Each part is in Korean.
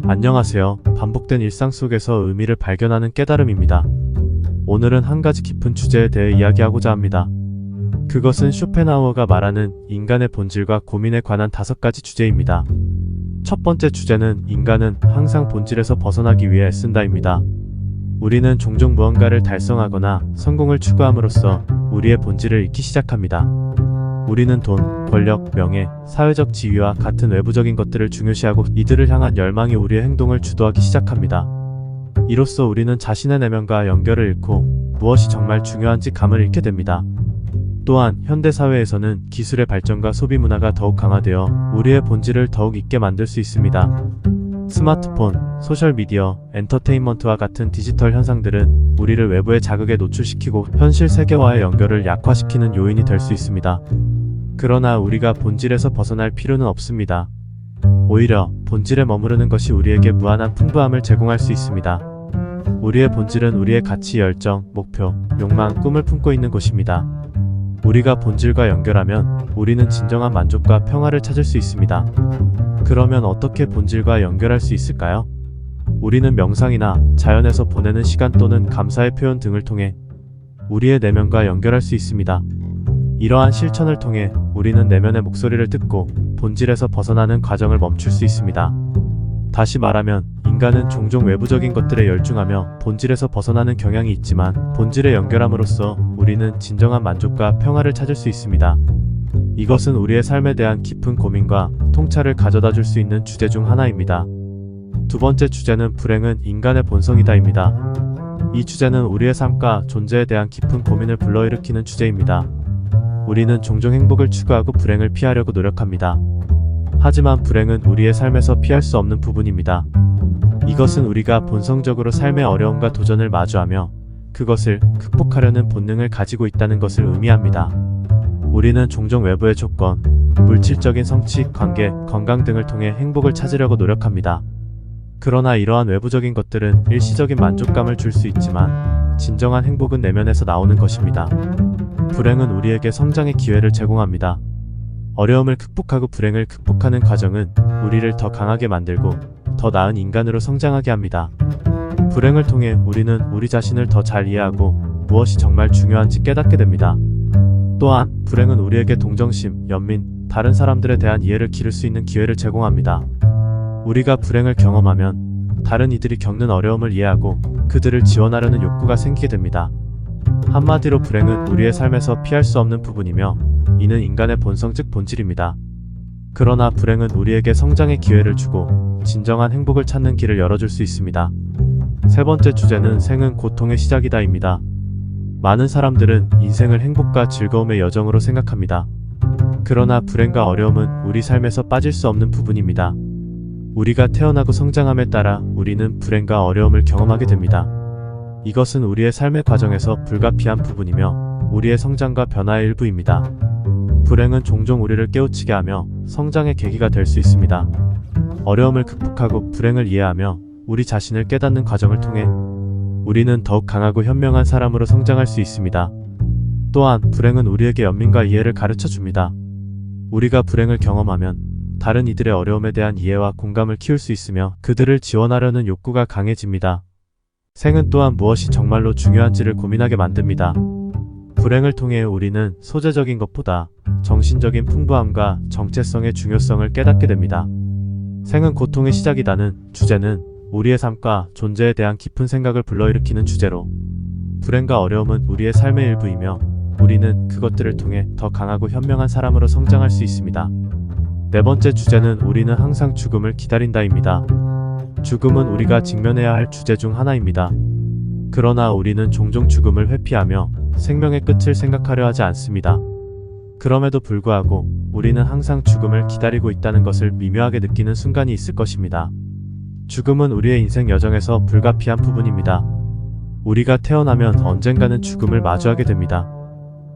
안녕하세요. 반복된 일상 속에서 의미를 발견하는 깨달음입니다. 오늘은 한 가지 깊은 주제에 대해 이야기하고자 합니다. 그것은 쇼펜하우어가 말하는 인간의 본질과 고민에 관한 5가지 주제입니다. 첫 번째 주제는 인간은 항상 본질에서 벗어나기 위해 애쓴다입니다. 우리는 종종 무언가를 달성하거나 성공을 추구함으로써 우리의 본질을 잃기 시작합니다. 우리는 돈, 권력, 명예, 사회적 지위와 같은 외부적인 것들을 중요시하고 이들을 향한 열망이 우리의 행동을 주도하기 시작합니다. 이로써 우리는 자신의 내면과 연결을 잃고 무엇이 정말 중요한지 감을 잃게 됩니다. 또한 현대사회에서는 기술의 발전과 소비 문화가 더욱 강화되어 우리의 본질을 더욱 잊게 만들 수 있습니다. 스마트폰, 소셜미디어, 엔터테인먼트와 같은 디지털 현상들은 우리를 외부의 자극에 노출시키고 현실 세계와의 연결을 약화시키는 요인이 될 수 있습니다. 그러나 우리가 본질에서 벗어날 필요는 없습니다. 오히려 본질에 머무르는 것이 우리에게 무한한 풍부함을 제공할 수 있습니다. 우리의 본질은 우리의 가치, 열정, 목표, 욕망, 꿈을 품고 있는 곳입니다. 우리가 본질과 연결하면 우리는 진정한 만족과 평화를 찾을 수 있습니다. 그러면 어떻게 본질과 연결할 수 있을까요? 우리는 명상이나 자연에서 보내는 시간 또는 감사의 표현 등을 통해 우리의 내면과 연결할 수 있습니다. 이러한 실천을 통해 우리는 내면의 목소리를 듣고 본질에서 벗어나는 과정을 멈출 수 있습니다. 다시 말하면 인간은 종종 외부적인 것들에 열중하며 본질에서 벗어나는 경향이 있지만 본질에 연결함으로써 우리는 진정한 만족과 평화를 찾을 수 있습니다. 이것은 우리의 삶에 대한 깊은 고민과 통찰을 가져다 줄 수 있는 주제 중 하나입니다. 두 번째 주제는 불행은 인간의 본성이다입니다. 이 주제는 우리의 삶과 존재에 대한 깊은 고민을 불러일으키는 주제입니다. 우리는 종종 행복을 추구하고 불행을 피하려고 노력합니다. 하지만 불행은 우리의 삶에서 피할 수 없는 부분입니다. 이것은 우리가 본성적으로 삶의 어려움과 도전을 마주하며 그것을 극복하려는 본능을 가지고 있다는 것을 의미합니다. 우리는 종종 외부의 조건, 물질적인 성취, 관계, 건강 등을 통해 행복을 찾으려고 노력합니다. 그러나 이러한 외부적인 것들은 일시적인 만족감을 줄 수 있지만 진정한 행복은 내면에서 나오는 것입니다. 불행은 우리에게 성장의 기회를 제공합니다. 어려움을 극복하고 불행을 극복하는 과정은 우리를 더 강하게 만들고 더 나은 인간으로 성장하게 합니다. 불행을 통해 우리는 우리 자신을 더 잘 이해하고 무엇이 정말 중요한지 깨닫게 됩니다. 또한 불행은 우리에게 동정심, 연민, 다른 사람들에 대한 이해를 기를 수 있는 기회를 제공합니다. 우리가 불행을 경험하면 다른 이들이 겪는 어려움을 이해하고 그들을 지원하려는 욕구가 생기게 됩니다. 한마디로 불행은 우리의 삶에서 피할 수 없는 부분이며 이는 인간의 본성 즉 본질입니다. 그러나 불행은 우리에게 성장의 기회를 주고 진정한 행복을 찾는 길을 열어줄 수 있습니다. 세 번째 주제는 생은 고통의 시작이다입니다. 많은 사람들은 인생을 행복과 즐거움의 여정으로 생각합니다. 그러나 불행과 어려움은 우리 삶에서 빠질 수 없는 부분입니다. 우리가 태어나고 성장함에 따라 우리는 불행과 어려움을 경험하게 됩니다. 이것은 우리의 삶의 과정에서 불가피한 부분이며 우리의 성장과 변화의 일부입니다. 불행은 종종 우리를 깨우치게 하며 성장의 계기가 될 수 있습니다. 어려움을 극복하고 불행을 이해하며 우리 자신을 깨닫는 과정을 통해 우리는 더욱 강하고 현명한 사람으로 성장할 수 있습니다. 또한 불행은 우리에게 연민과 이해를 가르쳐 줍니다. 우리가 불행을 경험하면 다른 이들의 어려움에 대한 이해와 공감을 키울 수 있으며 그들을 지원하려는 욕구가 강해집니다. 생은 또한 무엇이 정말로 중요한지를 고민하게 만듭니다. 불행을 통해 우리는 소재적인 것보다 정신적인 풍부함과 정체성의 중요성을 깨닫게 됩니다. 생은 고통의 시작이라는 주제는 우리의 삶과 존재에 대한 깊은 생각을 불러일으키는 주제로 불행과 어려움은 우리의 삶의 일부이며 우리는 그것들을 통해 더 강하고 현명한 사람으로 성장할 수 있습니다. 네 번째 주제는 우리는 항상 죽음을 기다린다입니다. 죽음은 우리가 직면해야 할 주제 중 하나입니다. 그러나 우리는 종종 죽음을 회피하며 생명의 끝을 생각하려 하지 않습니다. 그럼에도 불구하고 우리는 항상 죽음을 기다리고 있다는 것을 미묘하게 느끼는 순간이 있을 것입니다. 죽음은 우리의 인생 여정에서 불가피한 부분입니다. 우리가 태어나면 언젠가는 죽음을 마주하게 됩니다.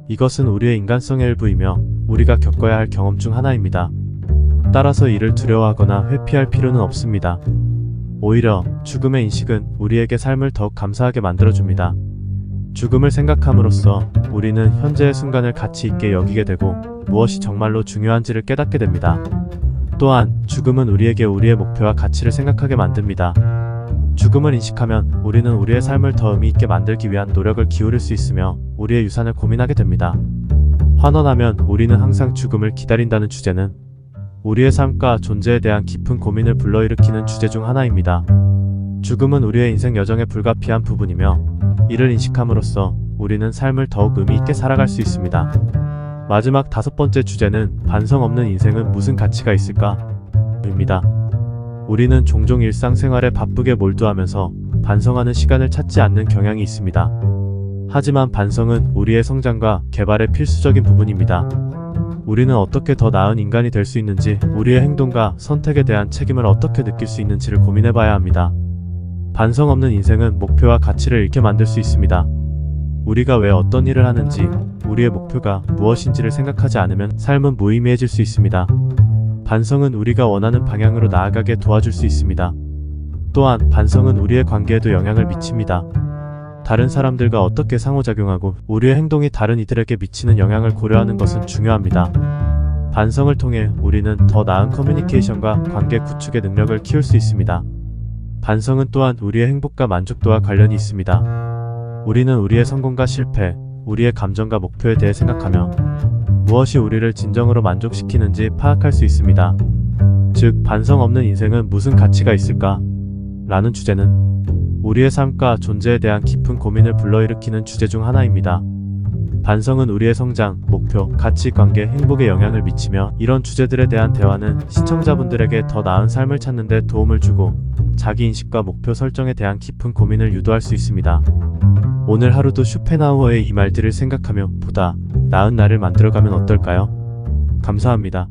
이것은 우리의 인간성의 일부이며 우리가 겪어야 할 경험 중 하나입니다. 따라서 이를 두려워하거나 회피할 필요는 없습니다. 오히려 죽음의 인식은 우리에게 삶을 더욱 감사하게 만들어줍니다. 죽음을 생각함으로써 우리는 현재의 순간을 가치 있게 여기게 되고 무엇이 정말로 중요한지를 깨닫게 됩니다. 또한 죽음은 우리에게 우리의 목표와 가치를 생각하게 만듭니다. 죽음을 인식하면 우리는 우리의 삶을 더 의미 있게 만들기 위한 노력을 기울일 수 있으며 우리의 유산을 고민하게 됩니다. 환원하면 우리는 항상 죽음을 기다린다는 주제는 우리의 삶과 존재에 대한 깊은 고민을 불러일으키는 주제 중 하나입니다. 죽음은 우리의 인생 여정의 불가피한 부분이며 이를 인식함으로써 우리는 삶을 더욱 의미 있게 살아갈 수 있습니다. 마지막 5번째 주제는 반성 없는 인생은 무슨 가치가 있을까? 입니다. 우리는 종종 일상생활에 바쁘게 몰두하면서 반성하는 시간을 찾지 않는 경향이 있습니다. 하지만 반성은 우리의 성장과 개발의 필수적인 부분입니다. 우리는 어떻게 더 나은 인간이 될 수 있는지, 우리의 행동과 선택에 대한 책임을 어떻게 느낄 수 있는지를 고민해봐야 합니다. 반성 없는 인생은 목표와 가치를 잃게 만들 수 있습니다. 우리가 왜 어떤 일을 하는지, 우리의 목표가 무엇인지를 생각하지 않으면 삶은 무의미해질 수 있습니다. 반성은 우리가 원하는 방향으로 나아가게 도와줄 수 있습니다. 또한 반성은 우리의 관계에도 영향을 미칩니다. 다른 사람들과 어떻게 상호작용하고 우리의 행동이 다른 이들에게 미치는 영향을 고려하는 것은 중요합니다. 반성을 통해 우리는 더 나은 커뮤니케이션과 관계 구축의 능력을 키울 수 있습니다. 반성은 또한 우리의 행복과 만족도와 관련이 있습니다. 우리는 우리의 성공과 실패, 우리의 감정과 목표에 대해 생각하며 무엇이 우리를 진정으로 만족시키는지 파악할 수 있습니다. 즉, 반성 없는 인생은 무슨 가치가 있을까? 라는 주제는 우리의 삶과 존재에 대한 깊은 고민을 불러일으키는 주제 중 하나입니다. 반성은 우리의 성장, 목표, 가치, 관계, 행복에 영향을 미치며 이런 주제들에 대한 대화는 시청자분들에게 더 나은 삶을 찾는 데 도움을 주고 자기인식과 목표 설정에 대한 깊은 고민을 유도할 수 있습니다. 오늘 하루도 쇼펜하우어의 이 말들을 생각하며 보다 나은 나를 만들어가면 어떨까요? 감사합니다.